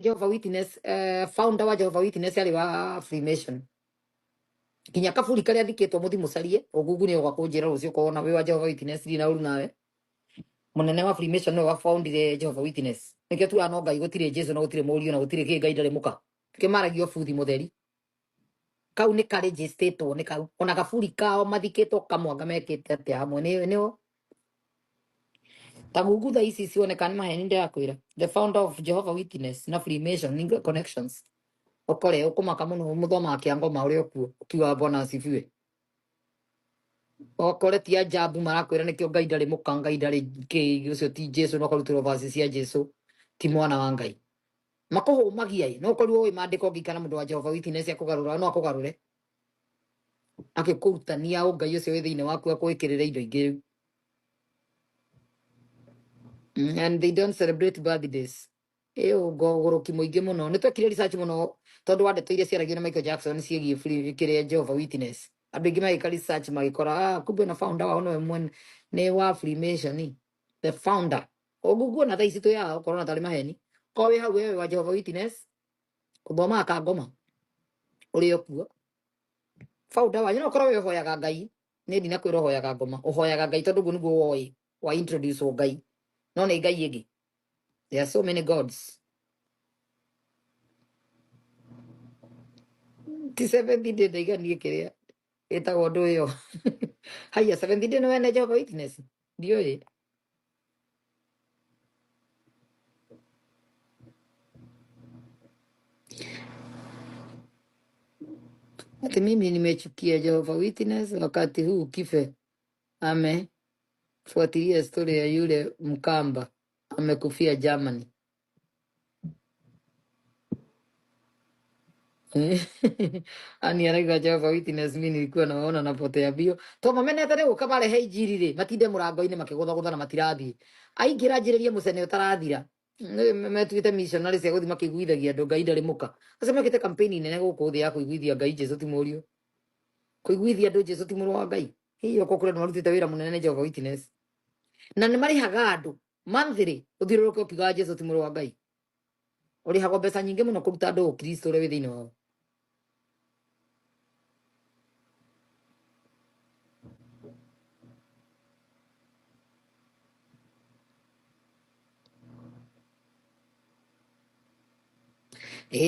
Jehovah Witness founder wa Jehovah Witness ali wa Freemason kinya kaburi karia thikitwo muthi mucarie ogugu ni ugakunjira rucio kona wi wa Jehovah Witness dina uru nawe munene wa Freemason no wa foundire Jehovah Witness nikio tu ano ngai gutire Jesu no gutire Murio na gutire Kiengei ndari muka kimaragio buthi mutheri kau ni ka registered ni kau ona kaburi kao mathikitwo kamwanga mekite atia hamwe ni tagugu tha ici cionekana maheni ndakwira the founder of Jehovah Witness na Freemason ningo connections okore ukumaka muno muthoma kiangoma uri okuo ukiwa bona asifiwe okore ti ajabu marakwira nikio ngai ndari mukanga ndari ki ucio ti Jesu no korutiro verses cia Jesu ti mwana wa ngai makuhumagia no koruo wi mandiko ngikana mundu wa Jehovah Witness akugarura no akugarure akikurutania ngai ucio wi thiine waku akwikirira indo ingi and they don't celebrate birthdays gogoroki muingi muno nitwekire research muno tondu wande toire ciaragio na Michael Jackson ciegie free kire Jehovah Witness abingi magika research magikora kumbe na founder wao no mwen ne wa Freemason the founder ogugu na thaisi to ya corona tali maheni ko wi hau wewe wa Jehovah Witness kuthoma akangoma uri okuo founder wa no korwo we hoyaga ngai ni ndina kwira hoyaga ngoma uhoyaga ngai tondu gu niguo woi wa introduce ngai no ni ngai ingi. There are so many gods. Ti 70 day daiga ni kiria. Eta godo yo. Haya 70 day no ene Jehovah Witness. Dio ye. Ati mimi nimechukia Jehovah Witness wakati huu kife. Fuatilia story ya yule Mkamba amekufia Germany. Ani araiga Jehovah Witness mimi nilikuwa naona napotea bio to mamene tare ukabare he injiri matinde murango-ini makigutha na matirathi aingira njiririe mucene utarathira metuite missionary cia guthi makiguithagia andu ngai ndari muka acio mekite campaign nene guku thi ya kuiguithia ngai Jesu ti Murio kuiguithia andu Jesu ti muru wa ngai hiyo ko kure marutite wira munene Jehovah Witness na ni marihaga andu manthiri uthiruruke ukiuga Jesu ti muru wa ngai urihago mbeca nyingi muno kuruta andu Kristo uri thiini wao.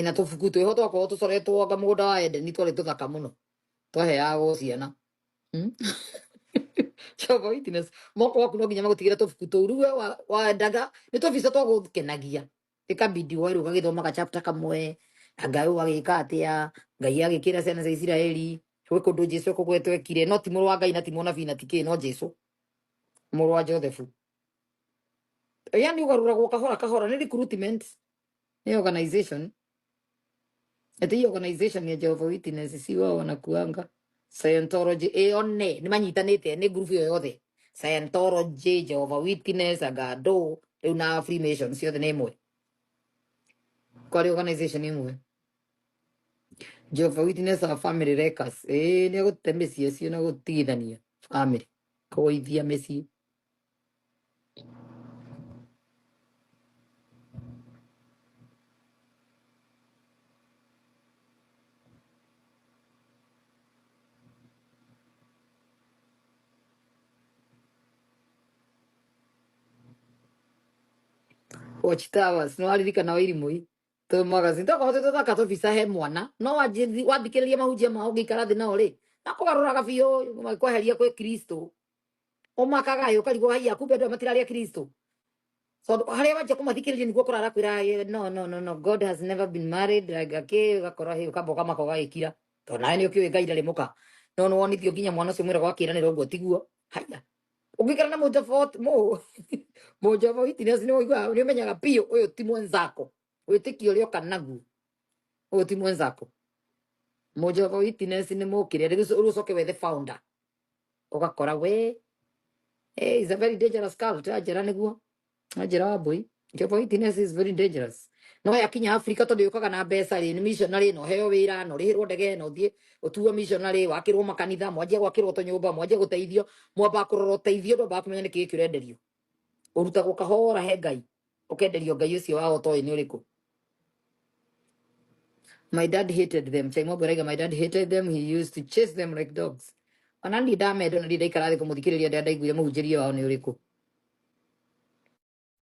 Na tubuku tweho twakorwo tucoretwo anga mugunda wa Edeni twari tuthaka muno twaheagwo ciana Jehovah Witness moko waku no nginya magutigira tubuku turu we wa ndaga ni tubica twagukenagia ikabidi wairu ugagithoma chapter kamwe ngai wagika atia ngai agikira ciana cia Israeli we kundu Jesu kugwetwekire no ti muru wa ngai na ti munabii na ti ki no Jesu muru wa Joseph yani ugaruragwo kahora ni recruitment ni organization. Eti organization ya Jehovah Witness si wao wanakuanga Scientology one ni manyitanite ni group yo yothe Scientology Jehovah Witness agado riu na Freemason ciothe ni imwe kwa organization imwe Jehovah Witness a family records ni agute mĩciĩ cio na gutigithania family kuithia mĩciĩ Watch Towers no aririkana Wairimui to magazine to kohote to thaka to visa he mwana no wathikiriria mahunjia mao ngikara thi nao ri na kugaruraga biyo makweheria kwe Kristo umakaga yo karigo haiya kumbe ndo matiraria Kristo so haria waje kumathikiriria niguo kurara kwira no God has never been married agake gakora he kaboka makoga ikira to nae ni ukiwe ngai ndari muka no wonithio nginya mwana ucio mwira gwakiranira uguo tiguo haiya ungikara na Jehovah Witness ni uigua ni menyaga pio uyu ti mwenzako witikio rio kanagu uyu ti mwenzako Jehovah Witness ni mukire riu ucoke we the founder ugakora we is a very dangerous cult ajira niguo ajira wa boy Jehovah Witness is very dangerous no yakinya Africa tondu yukaga na mbeca ri ni missionary no heo wira no rihirwo ndege no thie utuo missionary wakirwo makanitha mwanjia gwakirwo to nyumba mwanjia guteithio mwamba kurora uteithio ndo bakumenya niki kirenderio urutagwo kahora he ngai ukenderio ngai ucio wao toy ni uriku My dad hated them. Chaimo Borega, my dad hated them. He used to chase them like dogs. Onandi dame don't need a karate kumudikiria dada iguya mujirio on Yuriko.